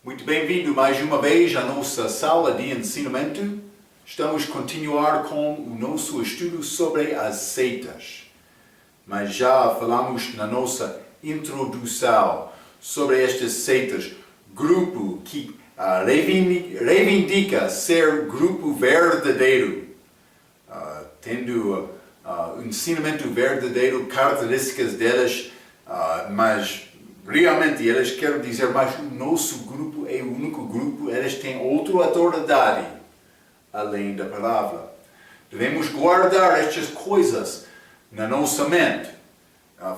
Muito bem-vindo mais uma vez à nossa sala de ensinamento. Estamos a continuar com o nosso estudo sobre as seitas. Mas já falamos na nossa introdução sobre estas seitas, grupo que reivindica ser grupo verdadeiro, tendo um ensinamento verdadeiro, características delas, mas realmente elas querem dizer, mas o nosso grupo é o único grupo, elas têm outra autoridade além da palavra. Devemos guardar estas coisas na nossa mente.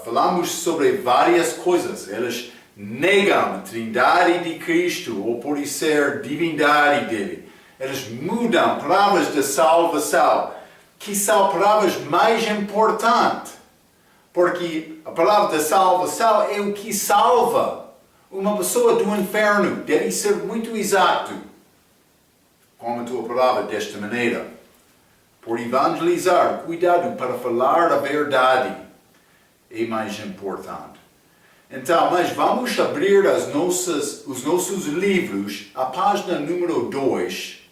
Falamos sobre várias coisas, elas negam a trindade de Cristo, ou por ser divindade dele. Elas mudam palavras de salvação, que são palavras mais importantes, porque a palavra de salvação é o que salva uma pessoa do inferno. Deve ser muito exato com a tua palavra desta maneira. Por evangelizar, cuidado para falar a verdade é mais importante. Então, mas vamos abrir os nossos livros, a página número 2.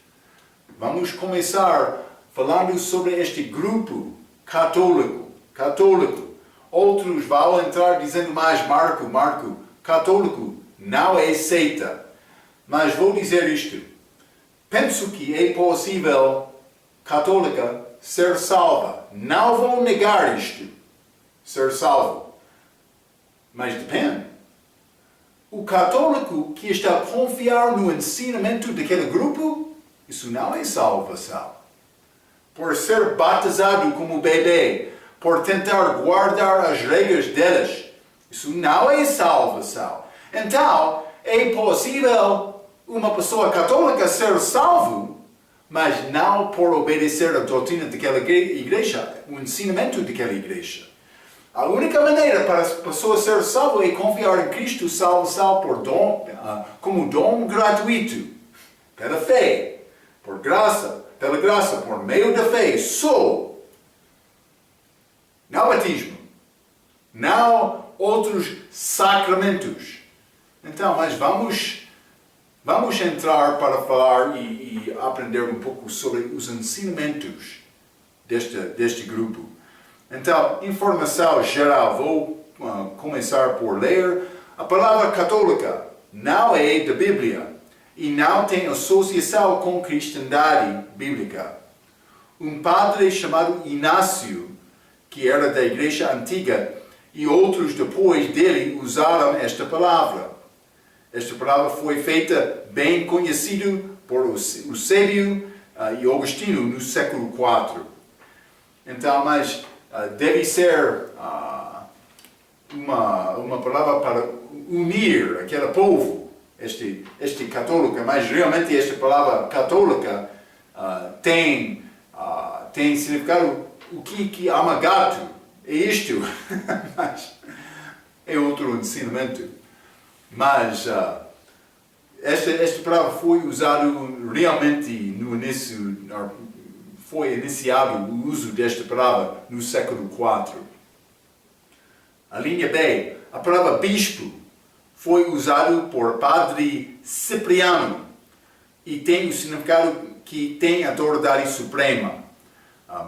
Vamos começar falando sobre este grupo católico. Outros vão entrar dizendo mais, Marco, católico não é seita. Mas vou dizer isto. Penso que é possível católica ser salva. Não vou negar isto, ser salvo. Mas depende. O católico que está a confiar no ensinamento daquele grupo, isso não é salvação. Por ser batizado como bebê, por tentar guardar as regras delas, isso não é salvação. Então, é possível uma pessoa católica ser salvo, mas não por obedecer a doutrina daquela igreja, o ensinamento daquela igreja. A única maneira para a pessoa ser salva é confiar em Cristo, salvação por dom, como dom gratuito, pela fé, por graça, pela graça, por meio da fé, só. Não batismo, não outros sacramentos. Então, mas vamos entrar para falar e aprender um pouco sobre os ensinamentos deste grupo. Então, informação geral, vou começar por ler. A palavra católica não é da Bíblia e não tem associação com cristandade bíblica. Um padre chamado Inácio, que era da igreja antiga, e outros depois dele usaram esta palavra. Esta palavra foi feita bem conhecida por Eusébio e Agostinho no século IV. Então, mas deve ser uma palavra para unir aquele povo, este católico, mas realmente esta palavra católica tem significado o que ama gato, é isto, mas é outro ensinamento. Mas esta palavra foi usada realmente no início, foi iniciado o uso desta palavra no século IV. A linha B, a palavra bispo, foi usada por Padre Cipriano e tem o significado que tem autoridade suprema,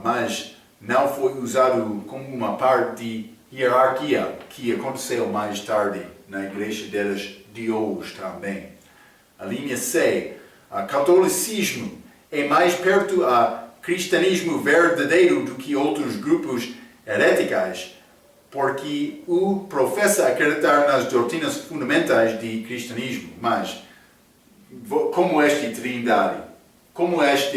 mas não foi usado como uma parte de hierarquia que aconteceu mais tarde na igreja delas de hoje também. A linha C, o catolicismo é mais perto a cristianismo verdadeiro do que outros grupos heréticos, porque o professa acreditar nas doutrinas fundamentais de cristianismo, mas como esta trindade, como esta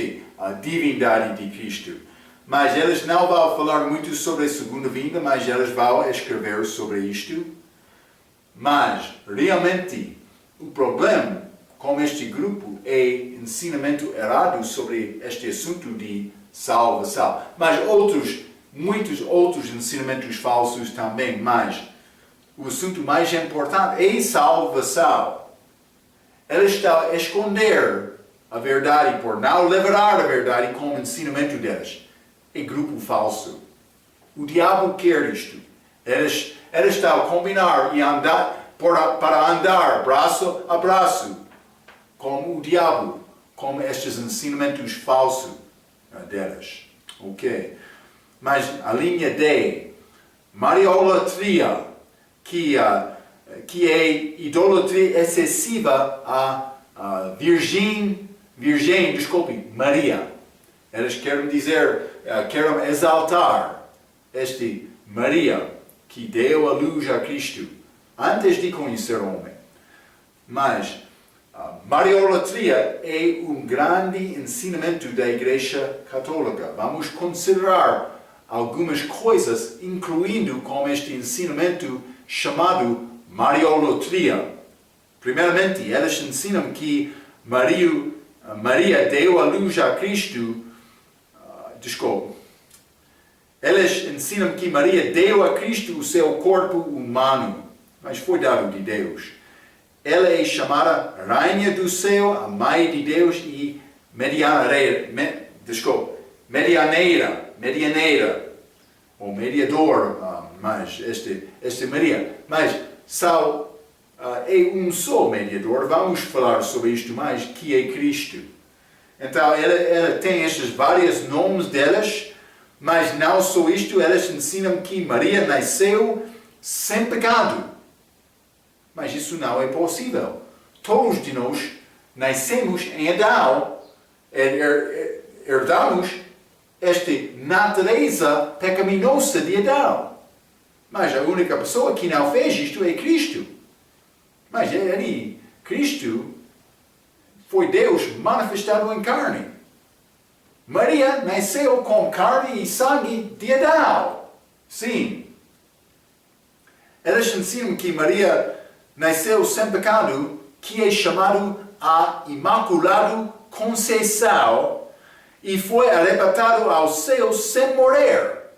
divindade de Cristo. Mas eles não vão falar muito sobre a segunda vinda, mas eles vão escrever sobre isto. Mas, realmente, o problema com este grupo é ensinamento errado sobre este assunto de salvação. Mas muitos outros ensinamentos falsos também. Mas o assunto mais importante é salvação. Eles estão a esconder a verdade por não levar a verdade como ensinamento deles. É grupo falso. O diabo quer isto. Eles estão a combinar e andar para andar braço a braço como o diabo, como estes ensinamentos falsos delas. Ok? Mas a linha D, mariolatria, que é idolatria excessiva a Virgem, desculpe, Maria. Elas querem dizer, querem exaltar este Maria, que deu a luz a Cristo, antes de conhecer o homem. Mas mariolatria é um grande ensinamento da Igreja Católica. Vamos considerar algumas coisas, incluindo com este ensinamento chamado mariolatria. Primeiramente, elas ensinam que Maria deu a luz a Cristo. Elas ensinam que Maria deu a Cristo o seu corpo humano, mas foi dado de Deus. Ela é chamada Rainha do Céu, a Mãe de Deus e medianeira, ou mediador, mas este Maria. Mas é um só mediador, vamos falar sobre isto mais, que é Cristo. Então, ela tem estes vários nomes delas, mas não só isto, elas ensinam que Maria nasceu sem pecado. Mas isso não é possível. Todos de nós nascemos em Adão, herdamos esta natureza pecaminosa de Adão. Mas a única pessoa que não fez isto é Cristo. Mas Cristo foi Deus manifestado em carne. Maria nasceu com carne e sangue de Adão. Sim. Elas ensinam que Maria nasceu sem pecado, que é chamado a Imaculado Conceição, e foi arrebatado ao céu sem morrer,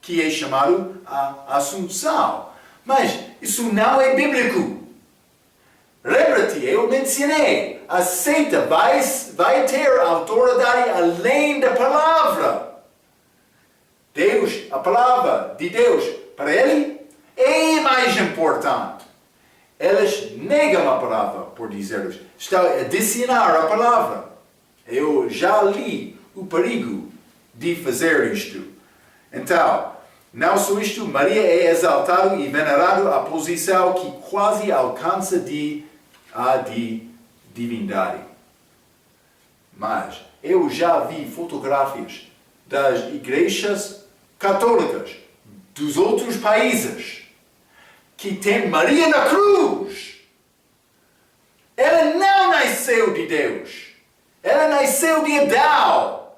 que é chamado a Assunção. Mas isso não é bíblico. Lembra-te, eu mencionei, a seita vai ter autoridade além da palavra. Deus, a palavra de Deus, para ele, é mais importante. Elas negam a palavra, por dizer, estão a adicionar a palavra. Eu já li o perigo de fazer isto. Então, não só isto, Maria é exaltada e venerada a posição que quase alcança a de divindade. Mas eu já vi fotografias das igrejas católicas dos outros países que tem Maria na cruz. Ela não nasceu de Deus. Ela nasceu de Adão,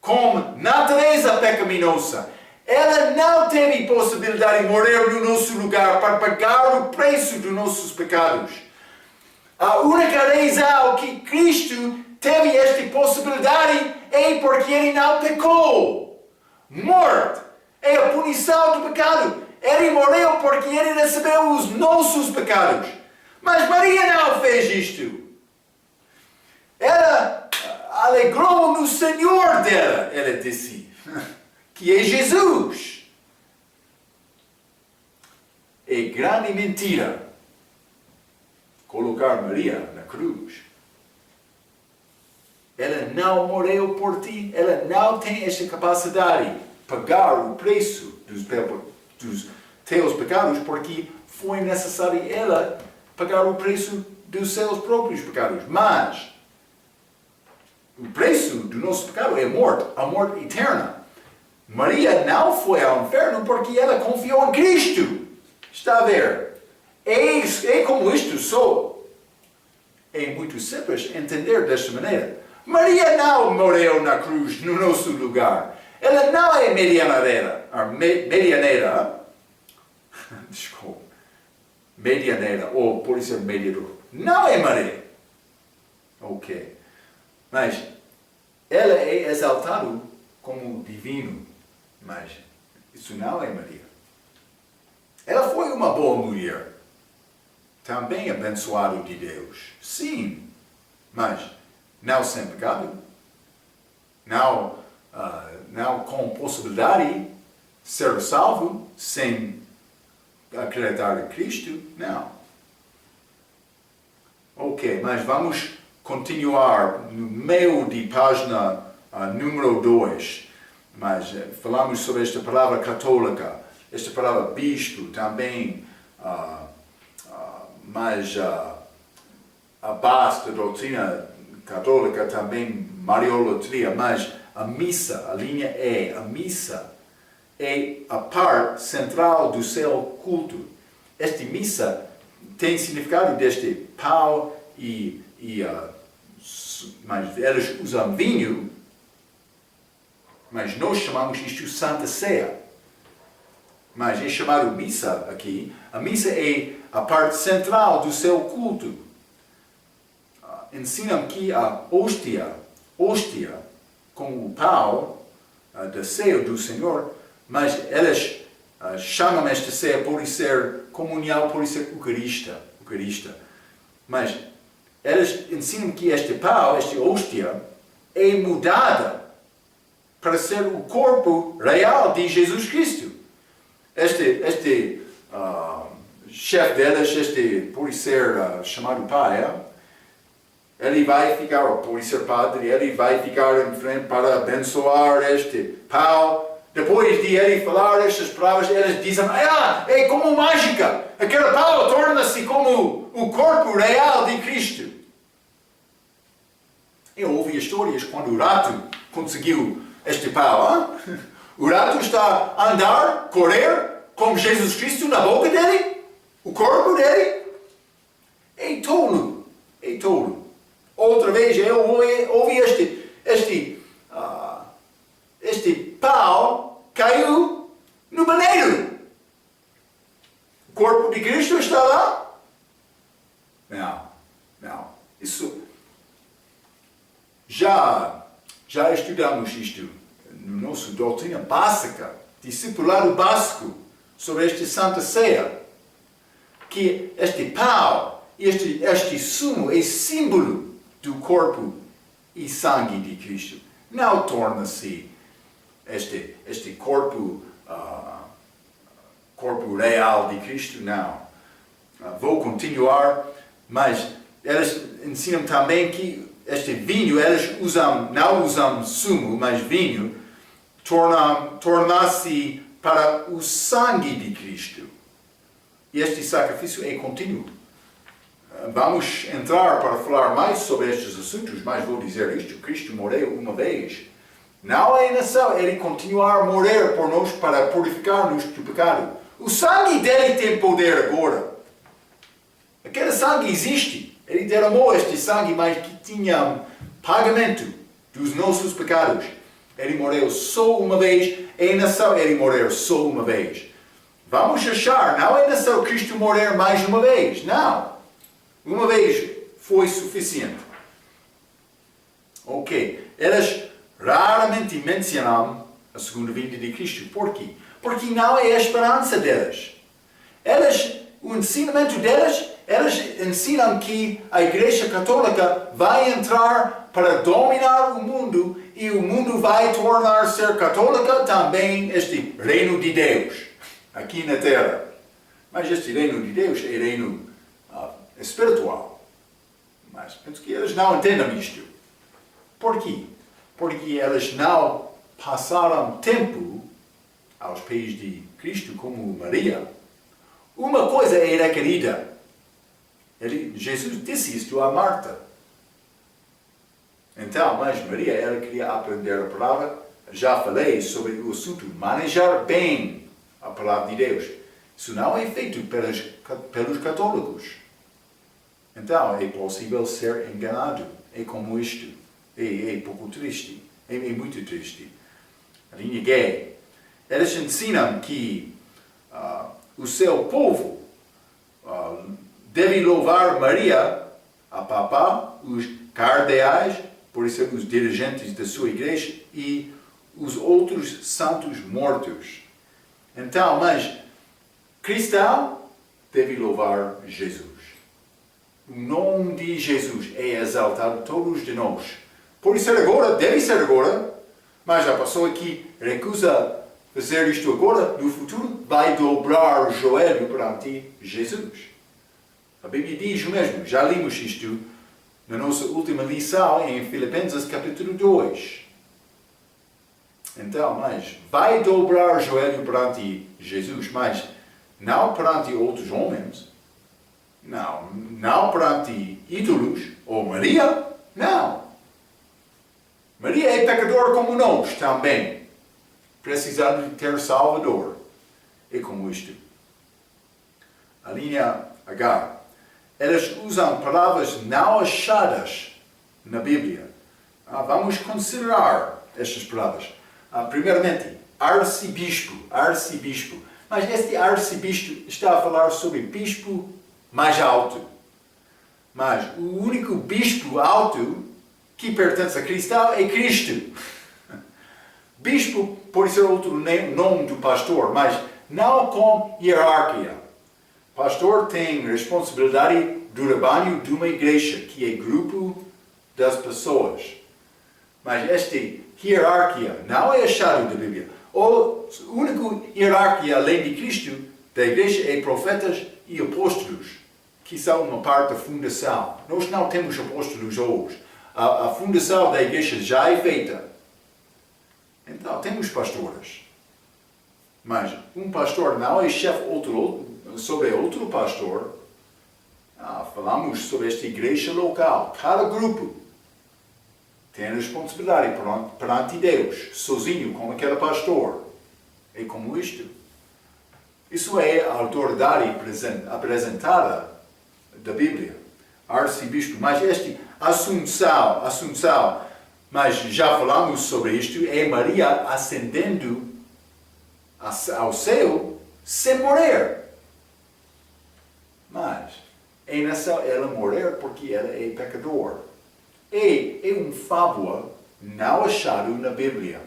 com natureza pecaminosa. Ela não teve possibilidade de morrer no nosso lugar para pagar o preço dos nossos pecados. A única razão que Cristo teve esta possibilidade é porque Ele não pecou. Morte é a punição do pecado. Ele morreu porque Ele recebeu os nossos pecados. Mas Maria não fez isto. Ela alegrou no Senhor dela, ela disse, que é Jesus. É grande mentira colocar Maria na cruz. Ela não morreu por ti, ela não tem esta capacidade de pagar o preço dos teus pecados, porque foi necessário ela pagar o preço dos seus próprios pecados. Mas o preço do nosso pecado é a morte eterna. Maria não foi ao inferno porque ela confiou em Cristo. Está a ver? É como isto só. É muito simples entender desta maneira. Maria não morreu na cruz no nosso lugar. Ela não é medianeira. Desculpa. Medianeira, ou por isso mediador. Não é Maria. Ok. Mas ela é exaltada como divino. Mas isso não é Maria. Ela foi uma boa mulher. Também abençoada de Deus. Sim. Mas não sem pecado. Não com possibilidade de ser salvo sem acreditar em Cristo. Não. Ok, mas vamos continuar no meio de página número 2, mas falamos sobre esta palavra católica, esta palavra bispo também, mas a base da doutrina católica também mariolatria, mas a missa, a linha E, a missa é a parte central do seu culto. Esta missa tem significado deste pau mas eles usam vinho, mas nós chamamos isto Santa Ceia. Mas é chamado missa aqui. A missa é a parte central do seu culto. Ensinam que a hóstia, como o pau da ceia do Senhor, mas eles chamam esta ceia por ser comunhão, por ser eucarista. Mas eles ensinam que este pau, esta hóstia, é mudada para ser o corpo real de Jesus Cristo. Este chefe deles, por ser chamado pai, ele vai ficar, por ser padre, ele vai ficar em frente para abençoar este pau. Depois de ele falar estas palavras, eles dizem, é como mágica. Aquele pau torna-se como o corpo real de Cristo. Eu ouvi histórias quando o rato conseguiu este pau. O rato está a andar, correr, com Jesus Cristo na boca dele, o corpo dele. É tolo. Outra vez eu ouvi este pau caiu no banheiro. O corpo de Cristo está lá? Não. Isso já estudamos isto no nosso doutrina básica, discipulado básico sobre esta Santa Ceia, que este pau, este sumo é símbolo do corpo e sangue de Cristo. Não torna-se este corpo real de Cristo, não. Vou continuar, mas eles ensinam também que este vinho, eles não usam sumo, mas vinho, torna-se para o sangue de Cristo. E este sacrifício é contínuo. Vamos entrar para falar mais sobre estes assuntos, mas vou dizer isto: Cristo morreu uma vez. Não é necessário ele continuar a morrer por nós para purificar-nos do pecado. O sangue dele tem poder agora. Aquele sangue existe. Ele derramou este sangue, mas que tinha pagamento dos nossos pecados. Ele morreu só uma vez. É necessário ele morrer só uma vez. Vamos achar, não é necessário Cristo morrer mais uma vez. Não. Uma vez foi suficiente. Ok. Eles raramente mencionam a segunda vinda de Cristo. Por quê? Porque não é a esperança deles. O ensinamento deles, eles ensinam que a Igreja Católica vai entrar para dominar o mundo e o mundo vai tornar-se católica também este reino de Deus, aqui na Terra. Mas este reino de Deus é reino espiritual. Mas penso que eles não entendem isto. Por quê? Porque eles não passaram tempo aos pés de Cristo como Maria. Uma coisa é requerida. Jesus disse isto a Marta. Então, mas Maria, ela queria aprender a palavra. Já falei sobre o assunto, manejar bem a palavra de Deus. Isso não é feito pelos católicos. Então, é possível ser enganado. É como isto. É pouco triste. É muito triste. A linha G. Eles ensinam que o seu povo deve louvar Maria, a Papa, os cardeais, por ser os dirigentes da sua igreja, e os outros santos mortos. Então, mas cristão deve louvar Jesus. O nome de Jesus é exaltado todos de nós. Pode ser agora, deve ser agora, mas a pessoa que recusa fazer isto agora, no futuro, vai dobrar o joelho perante Jesus. A Bíblia diz o mesmo, já lemos isto na nossa última lição em Filipenses capítulo 2. Então, mas vai dobrar o joelho perante Jesus, mas não perante outros homens, não perante ídolos, ou Maria, não. Maria é pecadora como nós também, precisando de ter Salvador. É como isto. A linha H. Elas usam palavras não achadas na Bíblia. Vamos considerar estas palavras. Primeiramente, arcebispo. Mas este arcebispo está a falar sobre bispo mais alto. Mas o único bispo alto que pertence a Cristo é Cristo. Bispo pode ser outro nome do pastor, mas não com hierarquia. Pastor tem responsabilidade do rebanho de uma igreja, que é grupo das pessoas. Mas esta hierarquia não é achado da Bíblia. O único hierarquia além de Cristo da igreja é profetas e apóstolos, que são uma parte da fundação. Nós não temos apóstolos hoje. A fundação da igreja já é feita. Então, temos pastores. Mas um pastor não é chefe sobre outro pastor. Falamos sobre esta igreja local. Cada grupo tem a responsabilidade perante Deus, sozinho, como aquele pastor. É como isto. Isso é a autoridade apresentada da Bíblia. Arcebispo. Mas este Assunção, mas já falamos sobre isto, é Maria ascendendo ao céu sem morrer. Mas é necessário ela morrer porque ela é pecador. É uma fábula não achada na Bíblia.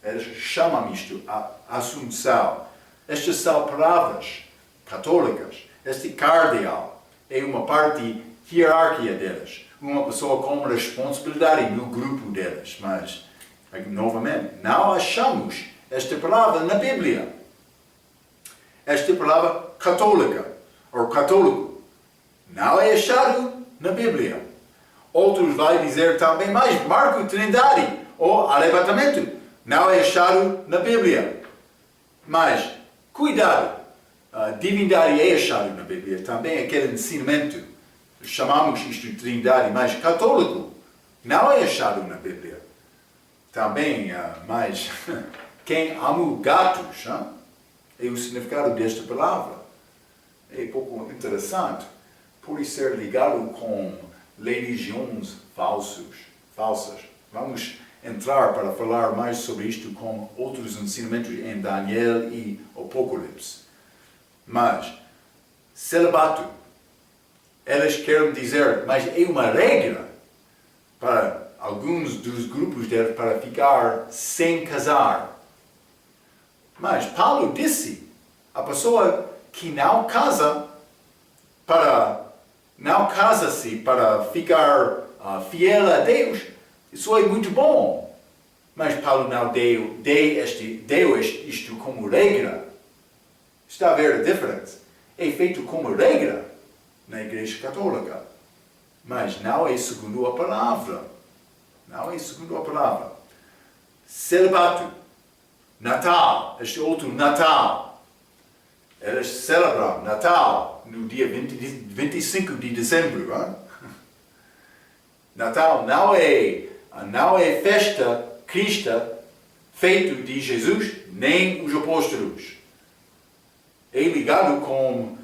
Eles chamam isto Assunção. Estas são palavras católicas. Este cardeal é uma parte hierárquia delas. Uma pessoa com responsabilidade no grupo delas. Mas, novamente, não achamos esta palavra na Bíblia. Esta palavra católica, ou católico, não é achado na Bíblia. Outros vão dizer também, mas Marco Trindade, ou arrebatamento, não é achado na Bíblia. Mas, cuidado, a divindade é achado na Bíblia. Também aquele ensinamento. Chamamos isto de Trindade, mas católico não é achado na Bíblia. Também, mas quem ama gatos, é o significado desta palavra. É pouco interessante. Pode ser ligado com religiões falsas. Vamos entrar para falar mais sobre isto com outros ensinamentos em Daniel e Apocalipse. Mas, celibato. Elas querem dizer, mas é uma regra para alguns dos grupos deles para ficar sem casar. Mas Paulo disse, a pessoa que não casa-se para ficar fiel a Deus, isso é muito bom. Mas Paulo não deu isto como regra. Está a ver a diferença? É feito como regra na Igreja Católica. Mas não é segundo a palavra. Celibato. Natal. Este outro Natal. Eles celebram Natal no dia 25 de dezembro. Natal não é festa cristã feito de Jesus nem os apóstolos. É ligado com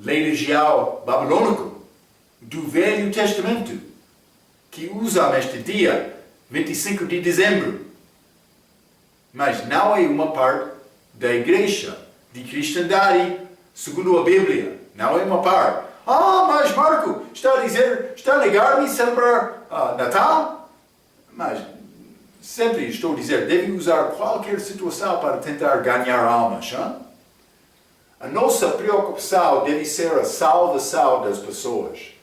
religião babilônico do Velho Testamento, que usa este dia, 25 de dezembro. Mas não é uma parte da igreja, de cristandade, segundo a Bíblia. Não é uma parte. Mas Marco, está a negar-me celebrar Natal? Mas sempre estou a dizer, deve usar qualquer situação para tentar ganhar almas. A nossa preocupação deve ser a salvação das pessoas.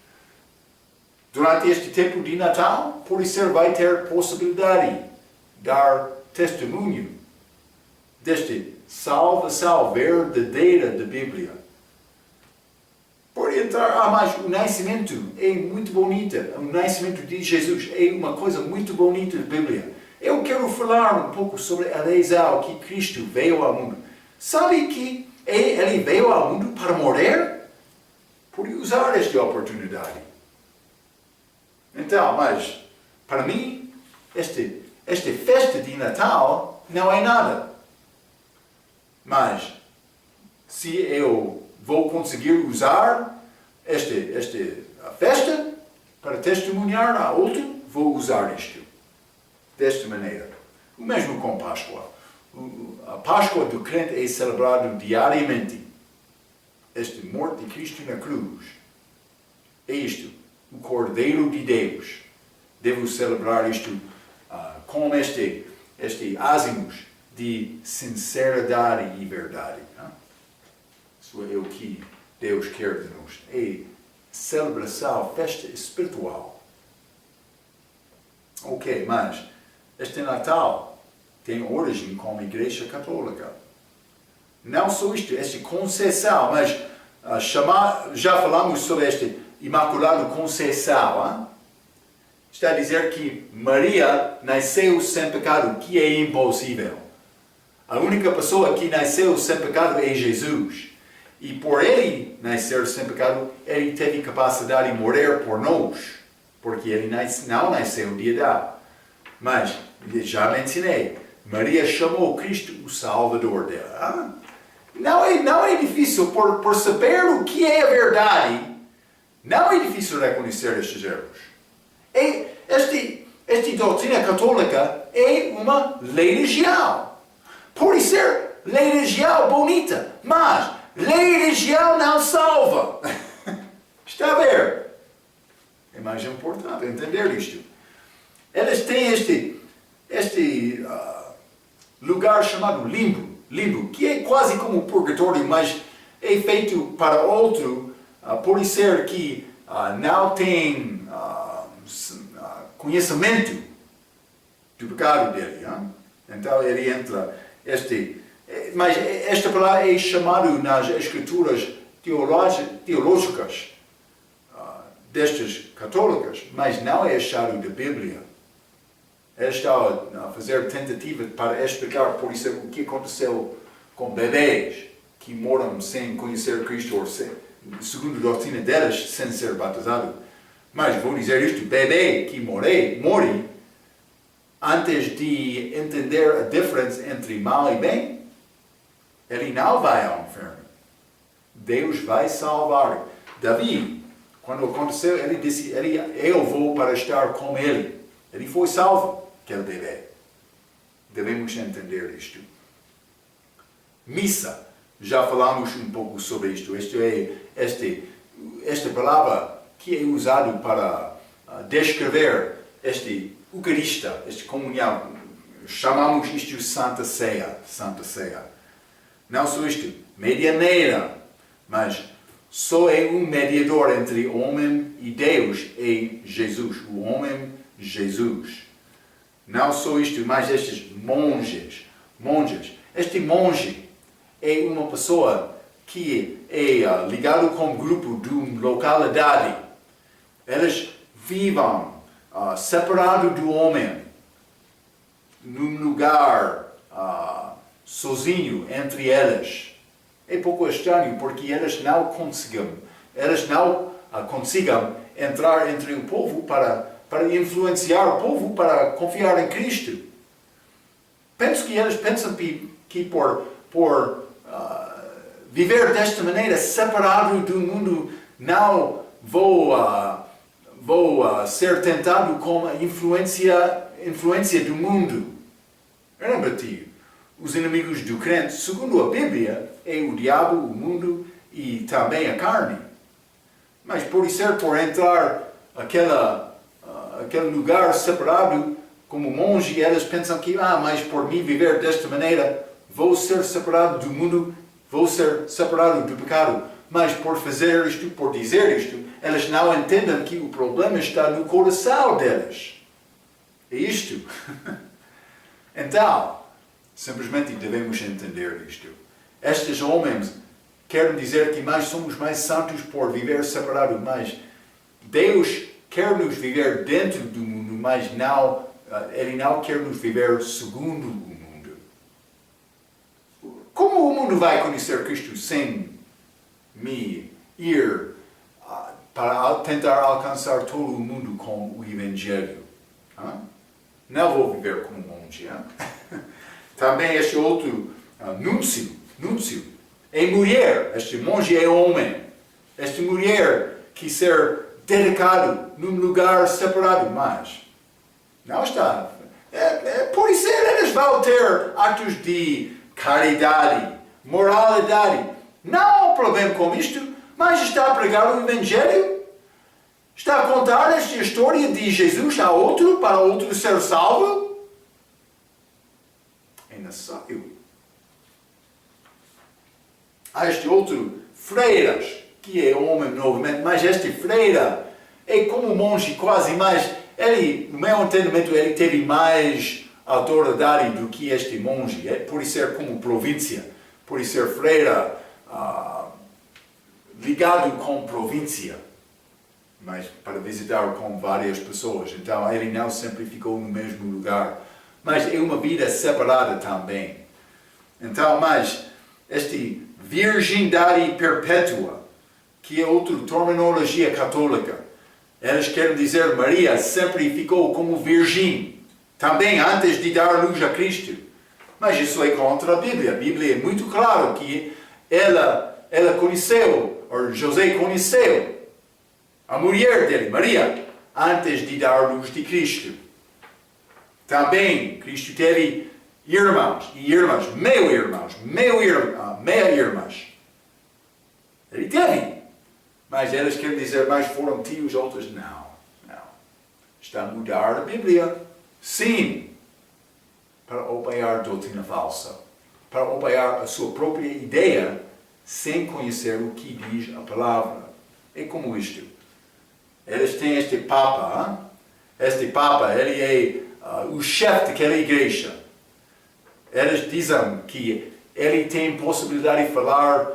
Durante este tempo de Natal, por isso vai ter possibilidade de dar testemunho desta salvação verdadeira da Bíblia. Por entrar, mas o nascimento é muito bonito. O nascimento de Jesus é uma coisa muito bonita da Bíblia. Eu quero falar um pouco sobre a razão que Cristo veio ao mundo. Sabe que ele veio ao mundo para morrer? Por usar esta oportunidade. Então, mas, para mim, esta festa de Natal não é nada. Mas, se eu vou conseguir usar esta festa para testemunhar a outro, vou usar isto. Desta maneira. O mesmo com Páscoa. A Páscoa do crente é celebrado diariamente. Esta morte de Cristo na cruz. É isto. O Cordeiro de Deus. Devo celebrar isto com este ázimos de sinceridade e verdade. Isso é o que Deus quer de nós. É celebração, festa espiritual. Ok, mas este Natal tem origem como Igreja Católica. Não só isto, esta conceição, mas já falamos sobre este Imaculado Conceição. Está a dizer que Maria nasceu sem pecado, que é impossível. A única pessoa que nasceu sem pecado é Jesus. E por ele nascer sem pecado, ele teve capacidade de morrer por nós. Porque ele não nasceu de Adão. Mas, já mencionei, Maria chamou Cristo o Salvador dela. Não é difícil, por saber o que é a verdade, não é difícil reconhecer estes erros. Esta doutrina católica é uma religião. Pode ser religião bonita, mas religião não salva. Está a ver? É mais importante entender isto. Eles têm este lugar chamado limbo, que é quase como um purgatório, mas é feito para outro, pode ser que não tem conhecimento do pecado dele. Então ele entra, mas esta palavra é chamada nas escrituras teológicas destas católicas, mas não é achado da Bíblia. Ele está a fazer tentativa para explicar, por isso, o que aconteceu com bebês que moram sem conhecer Cristo, ou segundo a doutrina delas, sem ser batizado. Mas vou dizer isto, bebê que morre, antes de entender a diferença entre mal e bem, ele não vai ao inferno. Deus vai salvar. Davi, quando aconteceu, ele disse, eu vou para estar com ele. Ele foi salvo, aquele bebê. Devemos entender isto. Missa. Já falamos um pouco sobre isto. Esta palavra que é usada para descrever este Eucarista, esta comunhão. Chamamos isto Santa Ceia. Santa Ceia. Não só isto, medianeira, mas só é um mediador entre o homem e Deus, é Jesus, o homem Jesus. Não só isto, mas estes monges. Este monge é uma pessoa que é ligado com um grupo de uma localidade. Eles vivem separados do homem, num lugar sozinho entre eles. É pouco estranho porque eles não conseguem entrar entre o povo para influenciar o povo para confiar em Cristo. Penso que eles pensam que por viver desta maneira, separado do mundo, não vou ser tentado com a influência do mundo. Lembra-te, os inimigos do crente, segundo a Bíblia, é o diabo, o mundo e também a carne. Mas pode ser por entrar aquele lugar separado como monge, eles pensam que, mas por mim viver desta maneira, vou ser separado do mundo, vou ser separado do pecado. Mas por fazer isto, por dizer isto, eles não entendem que o problema está no coração deles. É isto. Então, simplesmente devemos entender isto. Estes homens querem dizer que mais somos mais santos por viver separado, mas Deus quer nos viver dentro do mundo, mas não, Ele não quer nos viver segundo o mundo. Como o mundo vai conhecer Cristo sem me ir para tentar alcançar todo o mundo com o Evangelho? Não vou viver como um monge. Também este outro núncio, é mulher, este monge é homem. Esta mulher quis ser dedicado num lugar separado, mas não está. Por isso eles vão ter atos de caridade, moralidade. Não há problema com isto, mas está a pregar o Evangelho. Está a contar esta história de Jesus a outro, para outro ser salvo. É necessário. Há este outro, freiras, que é homem novamente, mas este freira é como um monge quase mais, ele, no meu entendimento, ele teve mais autoridade do que este monge, por ser como província, por ser freira ligado com província, mas para visitar com várias pessoas, então ele não sempre ficou no mesmo lugar, mas é uma vida separada também. Então, mas este virgindade perpétua, que é outra terminologia católica. Eles querem dizer Maria sempre ficou como virgem, também antes de dar luz a Cristo. Mas isso é contra a Bíblia. A Bíblia é muito claro que ela conheceu, ou José conheceu, a mulher dele, Maria, antes de dar luz de Cristo. Também Cristo teve irmãos e irmãs, meia-irmãs. Ele teve. Mas eles querem dizer, mais foram tios, outros não. Está a mudar a Bíblia. Sim. Para apoiar doutrina falsa. Para apoiar a sua própria ideia, sem conhecer o que diz a palavra. É como isto. Eles têm este Papa. Este Papa, ele é o chefe daquela igreja. Eles dizem que ele tem possibilidade de falar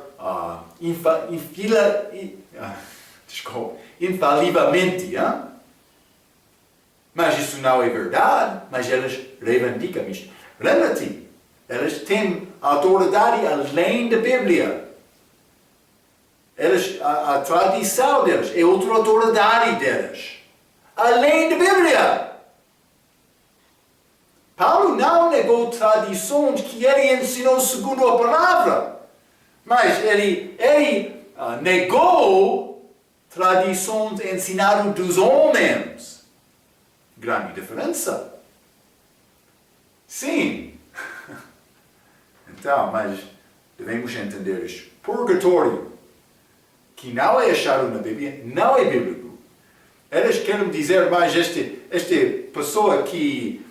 infalivelmente. Mas isso não é verdade, mas eles reivindicam isto. Lembra-te, eles têm autoridade além da Bíblia. A tradição deles é outra autoridade deles, além da Bíblia. Paulo não negou tradições que ele ensinou segundo a palavra, mas ele negou tradições ensinadas dos homens. Grande diferença. Sim. Então, mas devemos entender isto. Purgatório, que não é achado na Bíblia, não é bíblico. Eles querem dizer mais esta pessoa que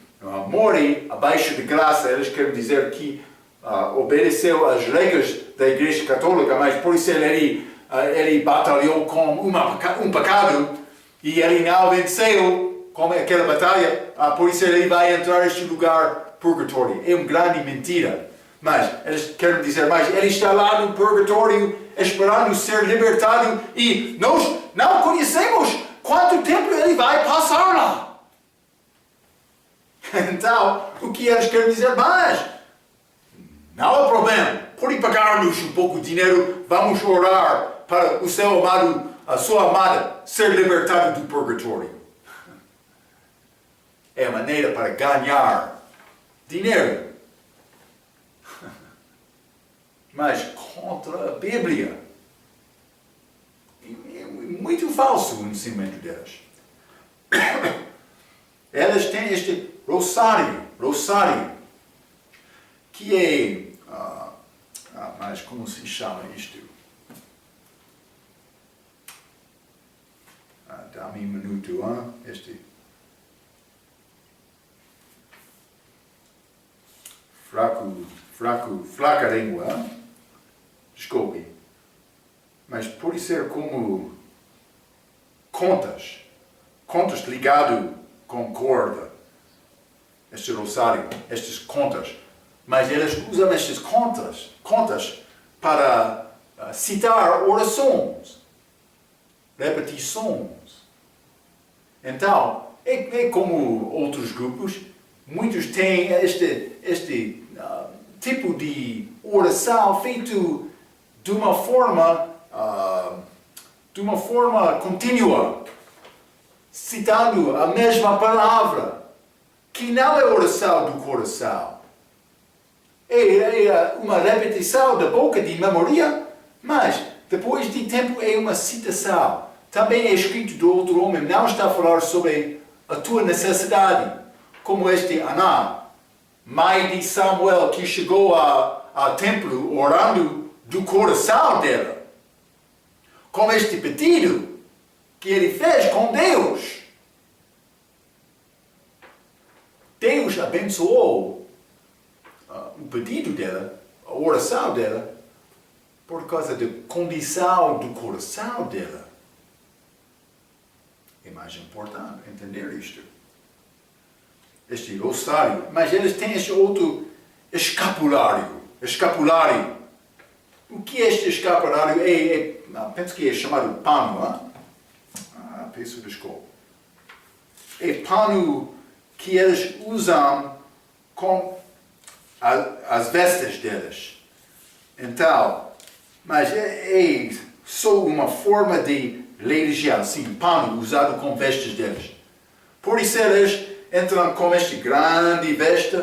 morre abaixo de graça, eles querem dizer que obedeceu às regras da Igreja Católica, mas por isso ele batalhou com um pecado e ele não venceu com aquela batalha, por isso ele vai entrar neste lugar purgatório. É uma grande mentira. Mas eles querem dizer mais, ele está lá no purgatório esperando ser libertado e nós não conhecemos quanto tempo ele vai passar lá. Então, o que eles querem dizer mais? Não há problema. Pode pagar-nos um pouco de dinheiro, vamos orar para o seu amado, a sua amada, ser libertado do purgatório. É a maneira para ganhar dinheiro. Mas contra a Bíblia. É muito falso o ensinamento deles. Eles têm este rosário, que é, mas como se chama isto? Dá-me um minuto, fraca língua, desculpe, mas pode ser como contas ligado com corda, este rosário, estas contas, mas eles usam estas contas para citar orações, repetições. Então, é como outros grupos, muitos têm este tipo de oração feito de uma forma contínua, citando a mesma palavra, que não é oração do coração. É uma repetição da boca de memória, mas depois de tempo é uma citação. Também é escrito do outro homem, não está a falar sobre a tua necessidade, como este Aná, mãe de Samuel, que chegou ao templo orando do coração dela, com este pedido que ele fez com Deus. Deus abençoou o pedido dela, a oração dela, por causa da condição do coração dela. É mais importante entender isto. Este rosário, mas eles têm este outro escapulário. O que é este escapulário? Penso que é chamado pano. Peço desculpa. É pano que eles usam com as vestes deles. Então, mas é só uma forma de religião, sim, pano usado com vestes deles. Por isso eles entram com este grande veste,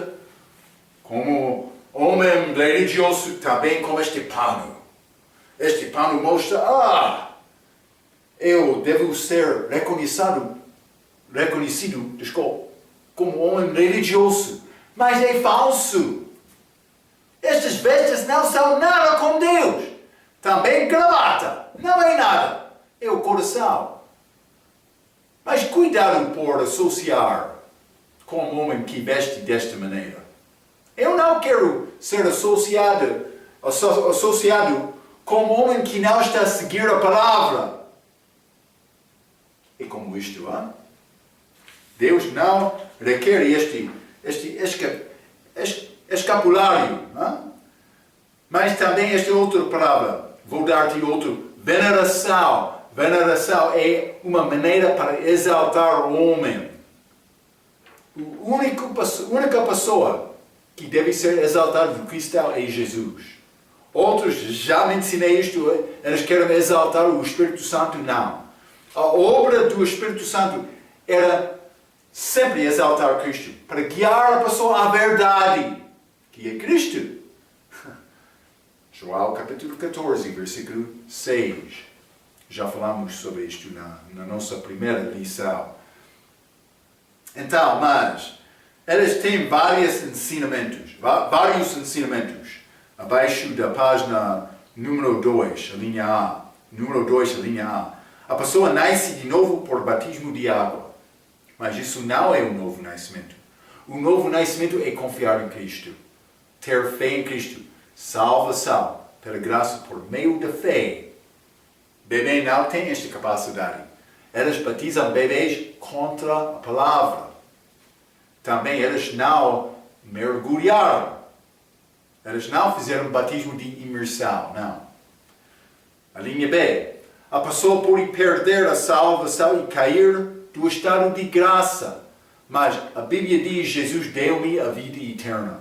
como homem religioso também com este pano. Este pano mostra, eu devo ser reconhecido, como homem religioso. Mas é falso. Estas vestes não são nada com Deus. Também gravata, não é nada. É o coração. Mas cuidado por associar com um homem que veste desta maneira. Eu não quero ser associado com um homem que não está a seguir a palavra. É como isto, Deus não requer este escapulário. Mas também esta outra palavra, vou dar-te outro, veneração. Veneração é uma maneira para exaltar o homem. A única pessoa que deve ser exaltada do cristão é Jesus. Outros, já mencionei isto, eles querem exaltar o Espírito Santo, não. A obra do Espírito Santo era sempre exaltar Cristo, para guiar a pessoa à verdade, que é Cristo. João capítulo 14, versículo 6. Já falamos sobre isto na nossa primeira lição. Então, mas, eles têm vários ensinamentos, abaixo da página número 2, a linha A. Número 2, a linha A. A pessoa nasce de novo por batismo de água. Mas isso não é um novo nascimento. O novo nascimento é confiar em Cristo. Ter fé em Cristo. Salvação, pela graça por meio da fé. Bebê não tem esta capacidade. Eles batizam bebês contra a palavra. Também eles não mergulharam. Eles não fizeram batismo de imersão, não. A linha B. A pessoa pode perder a salvação e cair do estado de graça. Mas a Bíblia diz, Jesus deu-me a vida eterna.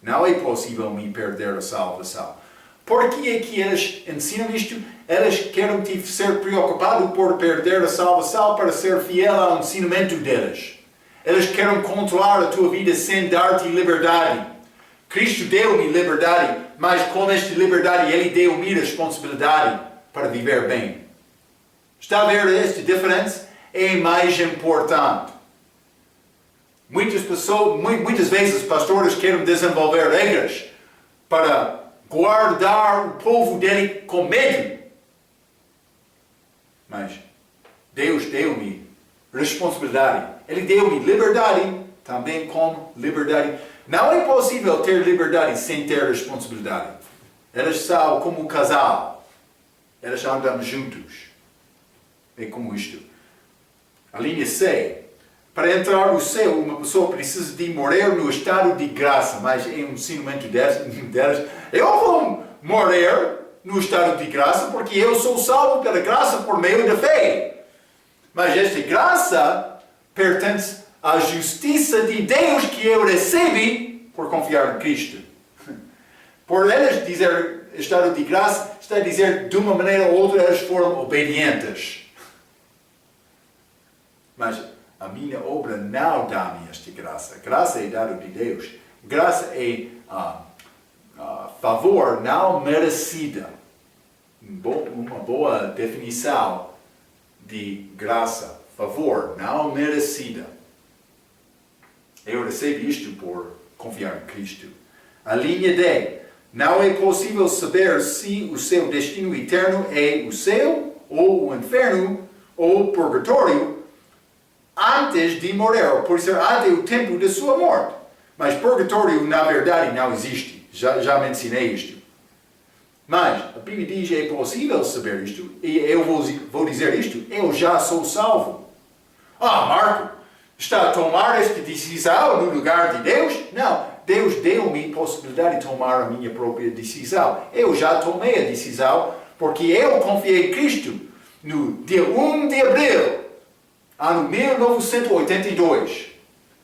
Não é possível me perder a salvação. Por que é que eles ensinam isto? Eles querem te ser preocupado por perder a salvação para ser fiel ao ensinamento deles. Eles querem controlar a tua vida sem dar-te liberdade. Cristo deu-me liberdade, mas com esta liberdade Ele deu-me responsabilidade para viver bem. Está a ver esta diferença? É mais importante. Muitas vezes os pastores querem desenvolver regras para guardar o povo dele com medo. Mas Deus deu-me responsabilidade. Ele deu-me liberdade, também com liberdade. Não é possível ter liberdade sem ter responsabilidade. Eles são como um casal. Eles andam juntos. É como isto. A linha C. Para entrar no céu, uma pessoa precisa de morrer no estado de graça. Mas é um ensinamento deles. Eu vou morrer no estado de graça, porque eu sou salvo pela graça por meio da fé. Mas esta graça pertence à justiça de Deus que eu recebi por confiar em Cristo. Por eles dizer estado de graça, está a dizer de uma maneira ou outra eles foram obedientes. Mas a minha obra não dá-me esta graça. Graça é dado de Deus. Graça é favor não merecida. Uma boa definição de graça. Favor não merecida. Eu recebo isto por confiar em Cristo. A linha D. Não é possível saber se o seu destino eterno é o céu, ou o inferno, ou o purgatório, antes de morrer, por ser até o tempo da sua morte. Mas purgatório, na verdade, não existe. Já mencionei isto. Mas a Bíblia diz que é possível saber isto, e eu vou dizer isto, eu já sou salvo. Marco, está a tomar esta decisão no lugar de Deus? Não, Deus deu-me a possibilidade de tomar a minha própria decisão. Eu já tomei a decisão, porque eu confiei em Cristo no dia 1 de abril, ano 1982.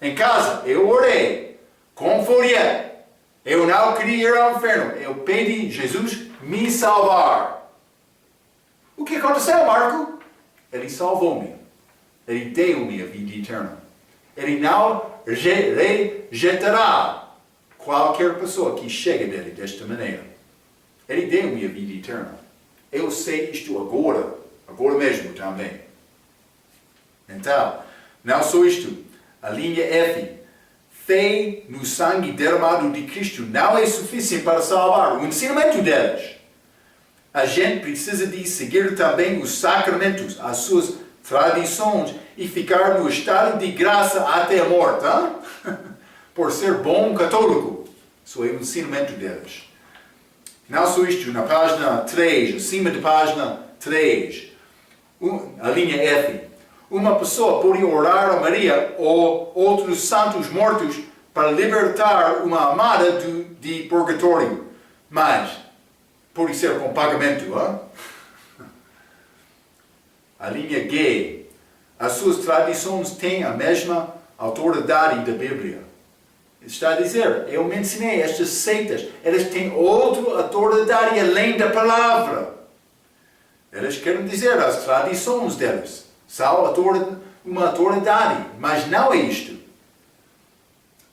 Em casa, eu orei, confiei. Eu não queria ir ao inferno. Eu pedi Jesus me salvar. O que aconteceu, Marco? Ele salvou-me. Ele deu-me a vida eterna. Ele não rejeitará qualquer pessoa que chega dele desta maneira. Ele deu-me a vida eterna. Eu sei isto agora mesmo também. Então, não só isto. A linha F. Fé no sangue derramado de Cristo não é suficiente para salvar. O ensinamento deles. A gente precisa de seguir também os sacramentos, as suas tradições e ficar no estado de graça até a morte. Por ser bom católico. Isso é o ensinamento deles. Não só isto, na página 3, acima da página 3, a linha F. Uma pessoa pode orar a Maria ou outros santos mortos para libertar uma amada de purgatório. Mas pode ser com pagamento. A linha G. As suas tradições têm a mesma autoridade da Bíblia. Está a dizer, eu mencionei estas seitas, elas têm outra autoridade além da palavra. Elas querem dizer as tradições delas. São uma autoridade, mas não é isto.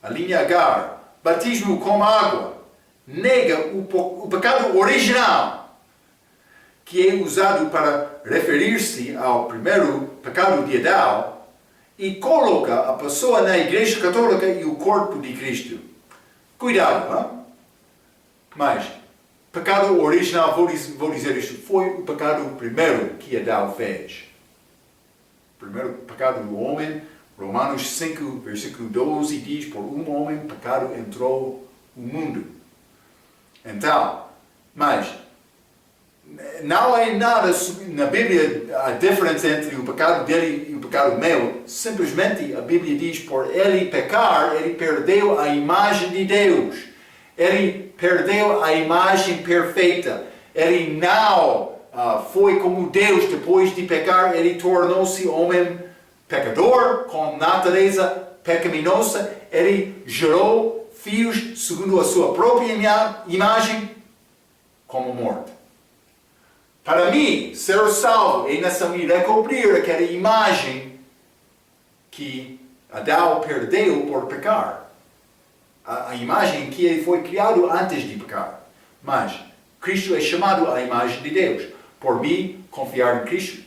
A linha H. Batismo com água nega o pecado original, que é usado para referir-se ao primeiro pecado de Adão, e coloca a pessoa na Igreja Católica e o corpo de Cristo. Cuidado, Mas, pecado original, vou dizer isto, foi o pecado primeiro que Adão fez. Primeiro pecado do homem, Romanos 5, versículo 12, diz, por um homem pecado entrou no mundo. Então, mas, não há nada na Bíblia a diferença entre o pecado dele e o pecado meu. Simplesmente a Bíblia diz, por ele pecar, ele perdeu a imagem de Deus. Ele perdeu a imagem perfeita. Ele não foi como Deus depois de pecar. Ele tornou-se homem pecador, com natureza pecaminosa. Ele gerou filhos segundo a sua própria imagem, como morte. Para mim, ser salvo é necessário recobrir aquela imagem que Adão perdeu por pecar. A imagem que ele foi criado antes de pecar. Mas Cristo é chamado a imagem de Deus. Por mim, confiar em Cristo,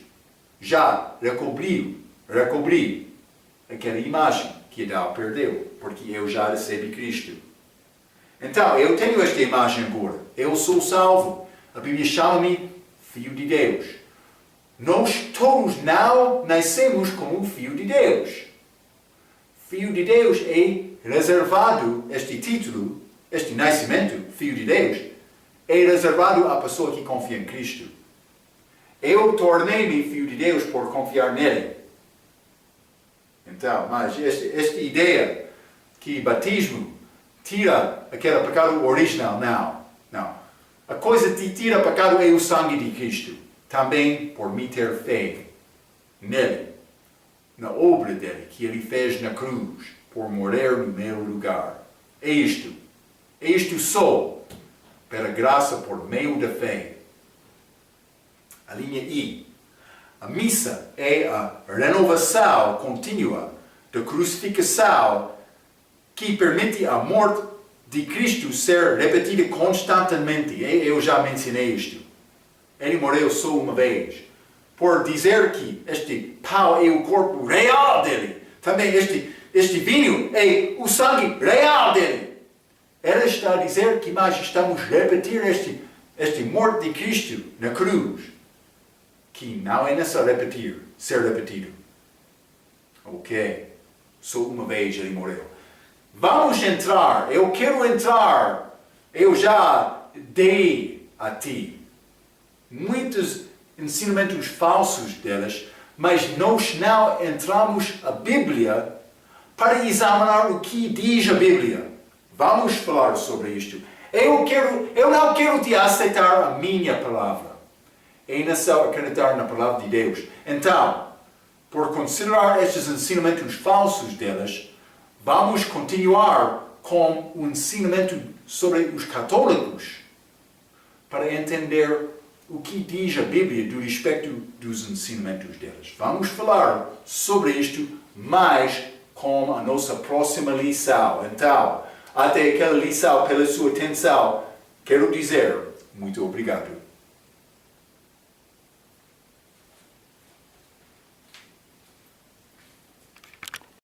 já recobri aquela imagem que Adão perdeu, porque eu já recebi Cristo. Então, eu tenho esta imagem agora. Eu sou salvo. A Bíblia chama-me Filho de Deus. Nós todos não nascemos como Filho de Deus. Filho de Deus é reservado, este título, este nascimento, Filho de Deus, é reservado à pessoa que confia em Cristo. Eu tornei-me Filho de Deus por confiar nele. Então, mas esta ideia que batismo tira aquele pecado original, não. A coisa que te tira pecado é o sangue de Cristo. Também por me ter fé nele, na obra dele, que ele fez na cruz, por morrer no meu lugar. É isto sou, pela graça por meio da fé. A linha I. A missa é a renovação contínua da crucificação que permite a morte de Cristo ser repetida constantemente. Eu já mencionei isto. Ele morreu só uma vez. Por dizer que este pão é o corpo real dele. Também este vinho é o sangue real dele. Ela está a dizer que mais estamos a repetir este morte de Cristo na cruz. Que não é necessário ser repetido. Ok. Só uma vez ele morreu. Vamos entrar. Eu quero entrar. Eu já dei a ti muitos ensinamentos falsos delas, mas nós não entramos a Bíblia para examinar o que diz a Bíblia. Vamos falar sobre isto. Eu não quero te aceitar a minha palavra. É necessário acreditar na palavra de Deus. Então, por considerar estes ensinamentos falsos delas, vamos continuar com o ensinamento sobre os católicos para entender o que diz a Bíblia do respeito dos ensinamentos delas. Vamos falar sobre isto mais com a nossa próxima lição. Então, até aquela lição, pela sua atenção, quero dizer muito obrigado.